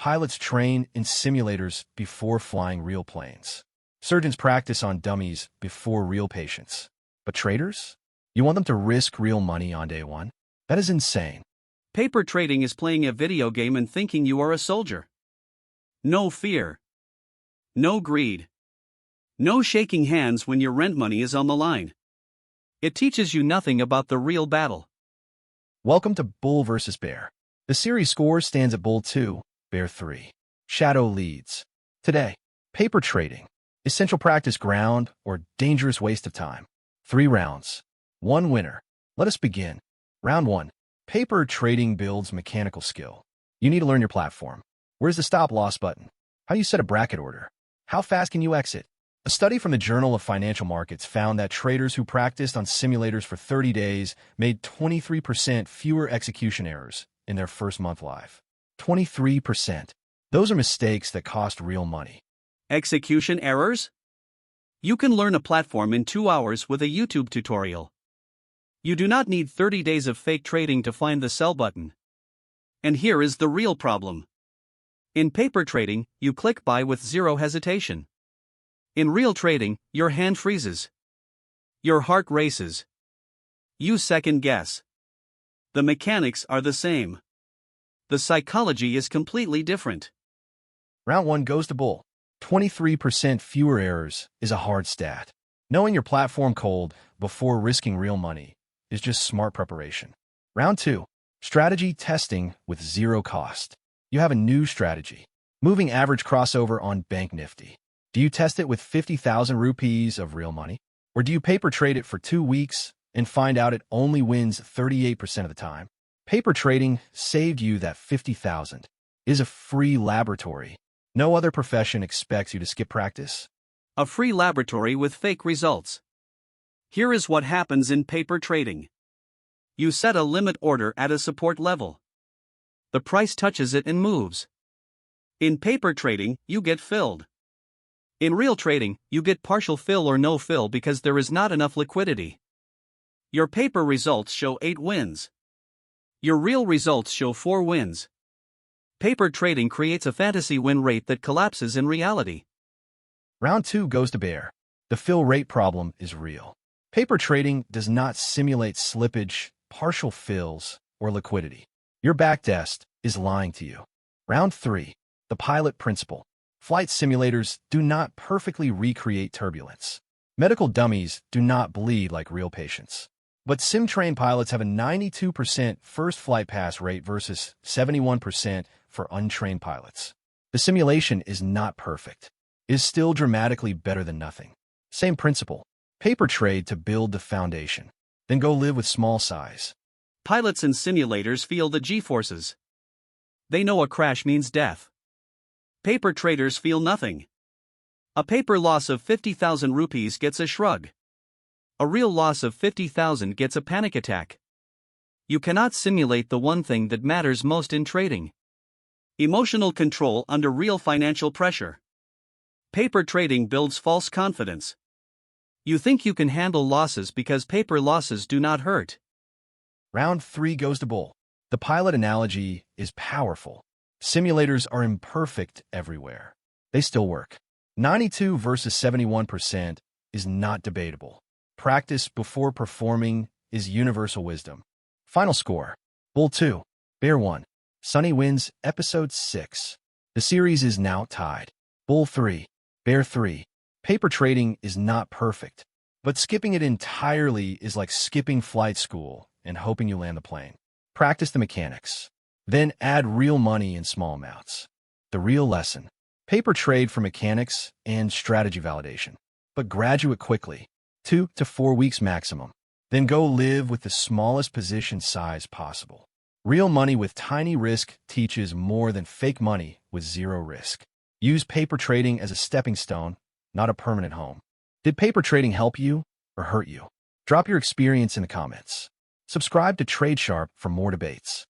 Pilots train in simulators before flying real planes. Surgeons practice on dummies before real patients. But traders? You want them to risk real money on day one? That is insane. Paper trading is playing a video game and thinking you are a soldier. No fear. No greed. No shaking hands when your rent money is on the line. It teaches you nothing about the real battle. Welcome to Bull vs. Bear. The series score stands at Bull 2, Bear 3. Shadow leads. Today, paper trading. Essential practice ground or dangerous waste of time. 3 rounds. 1 winner. Let us begin. Round 1. Paper trading builds mechanical skill. You need to learn your platform. Where's the stop-loss button? How do you set a bracket order? How fast can you exit? A study from the Journal of Financial Markets found that traders who practiced on simulators for 30 days made 23% fewer execution errors in their first month live. 23%. Those are mistakes that cost real money. Execution errors? You can learn a platform in 2 hours with a YouTube tutorial. You do not need 30 days of fake trading to find the sell button. And here is the real problem. In paper trading, you click buy with zero hesitation. In real trading, your hand freezes. Your heart races. You second guess. The mechanics are the same. The psychology is completely different. Round 1 goes to Bull. 23% fewer errors is a hard stat. Knowing your platform cold before risking real money is just smart preparation. Round 2. Strategy testing with zero cost. You have a new strategy. Moving average crossover on Bank Nifty. Do you test it with 50,000 rupees of real money? Or do you paper trade it for 2 weeks and find out it only wins 38% of the time? Paper trading saved you that 50,000. It is a free laboratory. No other profession expects you to skip practice. A free laboratory with fake results. Here is what happens in paper trading. You set a limit order at a support level. The price touches it and moves. In paper trading, you get filled. In real trading, you get partial fill or no fill because there is not enough liquidity. Your paper results show 8 wins. Your real results show 4 wins. Paper trading creates a fantasy win rate that collapses in reality. Round 2 goes to Bear. The fill rate problem is real. Paper trading does not simulate slippage, partial fills, or liquidity. Your backtest is lying to you. Round 3. The pilot principle. Flight simulators do not perfectly recreate turbulence. Medical dummies do not bleed like real patients. But sim-trained pilots have a 92% first flight pass rate versus 71% for untrained pilots. The simulation is not perfect. It is still dramatically better than nothing. Same principle. Paper trade to build the foundation. Then go live with small size. Pilots in simulators feel the G-forces. They know a crash means death. Paper traders feel nothing. A paper loss of 50,000 rupees gets a shrug. A real loss of 50,000 gets a panic attack. You cannot simulate the one thing that matters most in trading. Emotional control under real financial pressure. Paper trading builds false confidence. You think you can handle losses because paper losses do not hurt. Round 3 goes to Bull. The pilot analogy is powerful. Simulators are imperfect everywhere. They still work. 92 versus 71% is not debatable. Practice before performing is universal wisdom. Final score. Bull 2, Bear 1. Sunny wins episode 6. The series is now tied. Bull 3, Bear 3. Paper trading is not perfect, but skipping it entirely is like skipping flight school and hoping you land the plane. Practice the mechanics. Then add real money in small amounts. The real lesson. Paper trade for mechanics and strategy validation, but graduate quickly. 2 to 4 weeks maximum. Then go live with the smallest position size possible. Real money with tiny risk teaches more than fake money with zero risk. Use paper trading as a stepping stone, not a permanent home. Did paper trading help you or hurt you? Drop your experience in the comments. Subscribe to TradeSharp for more debates.